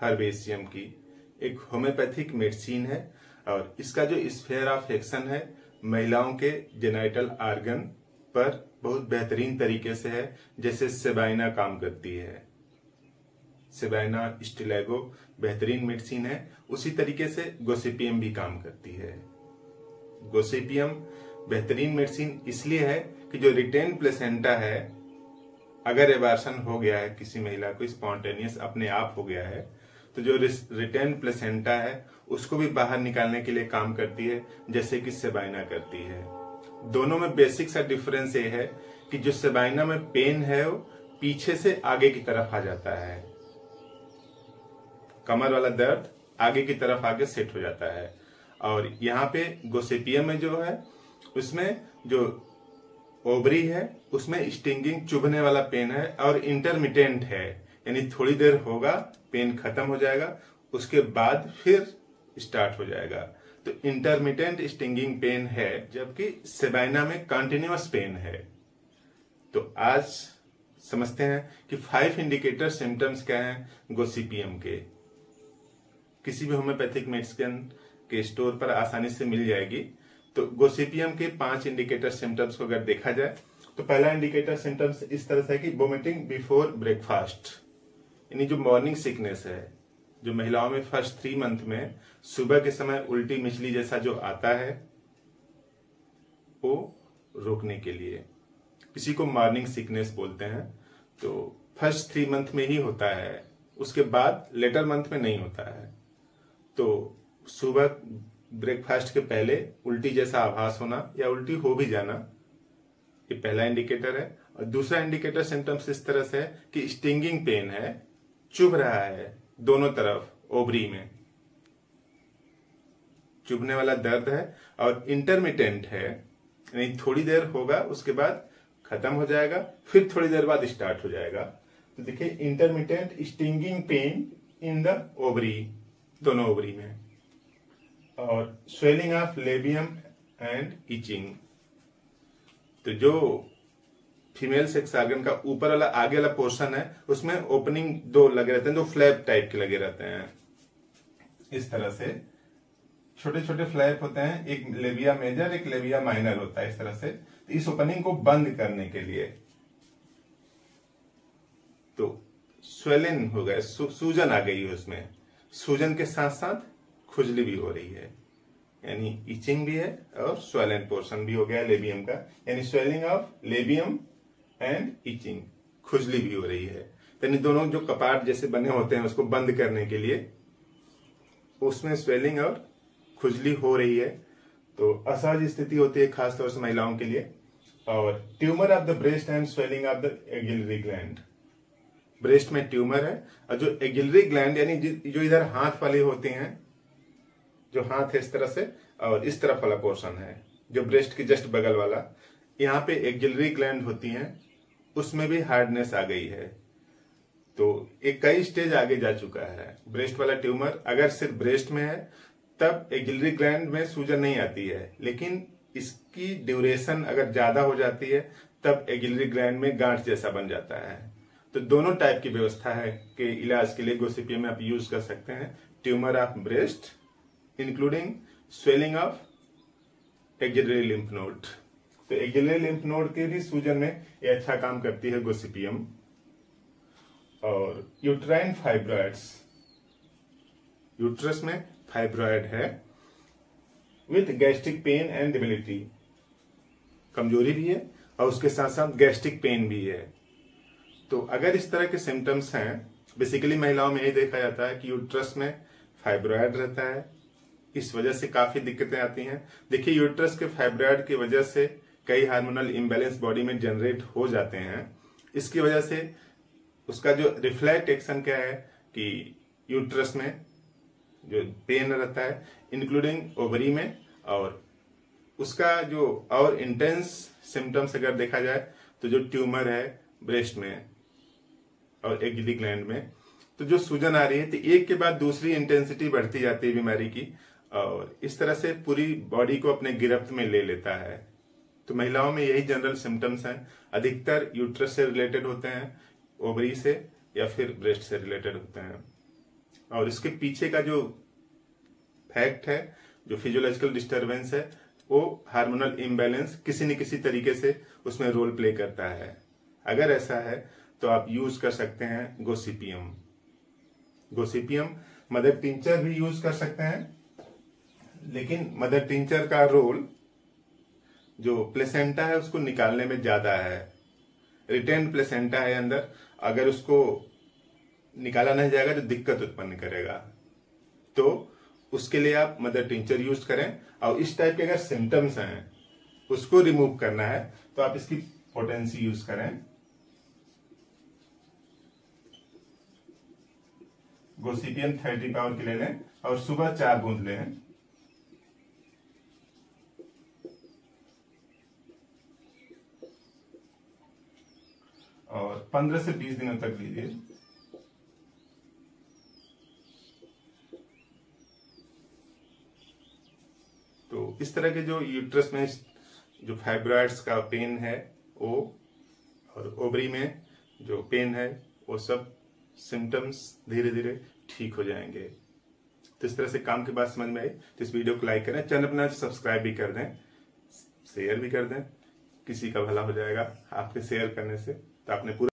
हर्बेशियम की एक homeopathic medicine है और इसका जो स्फीयर ऑफ एक्शन है महिलाओं के जेनाइटल आर्गन पर बहुत बेहतरीन तरीके से है। जैसे सेबाइना काम करती है, सेबाइना स्टिलेगो बेहतरीन मेडिसिन है, उसी तरीके से गोसिपियम भी काम करती है। गोसिपियम बेहतरीन मेडिसिन इसलिए है कि जो रिटेन प्लेसेंटा है, अगर एबार्शन हो गया है, किसी महिला को स्पॉन्टेनियस अपने आप हो गया है, तो जो रिटेन प्लेसेंटा है उसको भी बाहर निकालने के लिए काम करती है, जैसे कि सेबाइना करती है। दोनों में बेसिक सा डिफरेंस ये है कि जो सेबाइना में पेन है वो पीछे से आगे की तरफ आ जाता है, कमर वाला दर्द आगे की तरफ आके सेट हो जाता है। और यहाँ पे गोसिपियम में जो है उसमें जो ओवरी है उसमें स्टिंगिंग चुभने वाला पेन है और इंटरमिटेंट है, यानी थोड़ी देर होगा पेन खत्म हो जाएगा, उसके बाद फिर स्टार्ट हो जाएगा। तो इंटरमिटेंट स्टिंगिंग पेन है, जबकि सेबाइना में कंटिन्यूअस पेन है। तो आज समझते हैं कि 5 इंडिकेटर सिम्टम्स क्या हैं गोसिपियम के। किसी भी होम्योपैथिक मेडिसिन के स्टोर पर आसानी से मिल जाएगी। तो गोसिपियम के 5 इंडिकेटर सिम्टम्स को अगर देखा जाए तो पहला इंडिकेटर सिम्टम्स इस तरह से है कि वोमिटिंग बिफोर ब्रेकफास्ट, यानी जो मॉर्निंग सिकनेस है, जो महिलाओं में फर्स्ट 3 मंथ में सुबह के समय उल्टी मिचली जैसा जो आता है, वो रोकने के लिए, किसी को मॉर्निंग सिकनेस बोलते हैं। तो फर्स्ट 3 मंथ में ही होता है, उसके बाद लेटर मंथ में नहीं होता है। तो सुबह ब्रेकफास्ट के पहले उल्टी जैसा आभास होना या उल्टी हो भी जाना, ये पहला इंडिकेटर है। और दूसरा इंडिकेटर सिम्टम्स इस तरह से है कि स्टिंगिंग पेन है, चुभ रहा है दोनों तरफ, ओवरी में चुभने वाला दर्द है और इंटरमिटेंट है, यानी थोड़ी देर होगा उसके बाद खत्म हो जाएगा, फिर थोड़ी देर बाद स्टार्ट हो जाएगा। तो देखिए intermittent stinging pain in the ovary, दोनों ओवरी में, और swelling of labium and itching. तो जो फीमेल सेक्स ऑर्गन का ऊपर वाला आगे वाला पोर्शन है उसमें ओपनिंग 2 लगे रहते हैं, जो फ्लैप टाइप के लगे रहते हैं। इस तरह से छोटे छोटे फ्लैप होते हैं, एक लेबिया मेजर एक लेबिया माइनर होता है। इस तरह से इस ओपनिंग को बंद करने के लिए तो स्वेलिन हो गया, सूजन आ गई है उसमें, सूजन के साथ साथ खुजली भी हो रही है, यानी इचिंग भी है और स्वेलन पोर्शन भी हो गया लेबियम का, यानी swelling of labium and itching, खुजली भी हो रही है। यानी दोनों जो कपाट जैसे बने होते हैं उसको बंद करने के लिए उसमें स्वेलिंग और खुजली हो रही है। तो असहज स्थिति होती है खासतौर से महिलाओं के लिए। और tumour of the breast and swelling of the axillary gland, breast में ट्यूमर है और जो एक्सिलरी ग्लैंड यानी जो इधर हाथ वाले होते हैं, जो हाथ है इस तरह से और इस तरफ वाला पोर्शन है जो ब्रेस्ट के जस्ट बगल वाला, यहाँ पे एक्सिलरी ग्लैंड होती हैं, उसमें भी हार्डनेस आ गई है। तो एक कई स्टेज आगे जा चुका है। ब्रेस्ट वाला ट्यूमर अगर सिर्फ ब्रेस्ट में है तब एक्सिलरी ग्लैंड में सूजन नहीं आती है, लेकिन इसकी ड्यूरेशन अगर ज्यादा हो जाती है तब एक्सिलरी ग्लैंड में गांठ जैसा बन जाता है। तो दोनों टाइप की व्यवस्था है कि इलाज के लिए गोसिपियम में आप यूज कर सकते हैं। Tumour of breast including swelling of axillary lymph node. तो एक्सिलरी लिम्फ नोड के भी सूजन में ये अच्छा काम करती है गोसिपियम। और यूट्राइन फाइब्रॉइड्स, यूट्रस में फाइब्रॉइड है विथ गैस्ट्रिक पेन एंड डिबिलिटी, कमजोरी भी है और उसके साथ साथ गैस्ट्रिक पेन भी है। तो अगर इस तरह के सिम्टम्स हैं, बेसिकली महिलाओं में यही देखा जाता है कि यूट्रस में फाइब्रॉइड रहता है, इस वजह से काफी दिक्कतें आती हैं। देखिए यूट्रस के फाइब्रॉइड की वजह से कई हार्मोनल इम्बैलेंस बॉडी में जनरेट हो जाते हैं। इसकी वजह से उसका जो रिफ्लेक्ट एक्शन क्या है कि यूट्रस में जो पेन रहता है इंक्लूडिंग ओवरी में, और उसका जो और इंटेंस सिम्टम्स अगर देखा जाए तो जो ट्यूमर है ब्रेस्ट में और एक्सिलरी ग्लैंड में, तो जो सूजन आ रही है तो एक के बाद दूसरी इंटेंसिटी बढ़ती जाती है बीमारी की, और इस तरह से पूरी बॉडी को अपने गिरफ्त में ले लेता है। तो महिलाओं में यही जनरल सिम्टम्स हैं, अधिकतर यूट्रस से रिलेटेड होते हैं, ओवरी से या फिर ब्रेस्ट से रिलेटेड होते हैं। और इसके पीछे का जो फैक्ट है, जो फिजियोलॉजिकल डिस्टरबेंस है, वो हार्मोनल इम्बैलेंस किसी न किसी तरीके से उसमें रोल प्ले करता है। अगर ऐसा है तो आप यूज कर सकते हैं गोसिपियम। गोसिपियम मदर टिंचर भी यूज कर सकते हैं, लेकिन मदर टिंचर का रोल जो प्लेसेंटा है उसको निकालने में ज्यादा है। रिटेन प्लेसेंटा है अंदर, अगर उसको निकाला नहीं जाएगा तो दिक्कत उत्पन्न करेगा। तो उसके लिए आप मदर टिंचर यूज करें। और इस टाइप के अगर सिम्टम्स हैं उसको रिमूव करना है तो आप इसकी पोटेंसी यूज करें। गोसिपियम 30 पावर की ले लें और सुबह 4 बूंद लें। और 15 से 20 दिनों तक लीजिए। तो इस तरह के जो यूट्रस में जो फाइब्रॉइड्स का पेन है वो, और ओवरी में जो पेन है, वो सब सिम्टम्स धीरे धीरे ठीक हो जाएंगे। तो इस तरह से काम की बात समझ में आई तो इस वीडियो को लाइक करें, चैनल अपना सब्सक्राइब भी कर दें, शेयर भी कर दें, किसी का भला हो जाएगा आपके शेयर करने से। तो आपने पूरा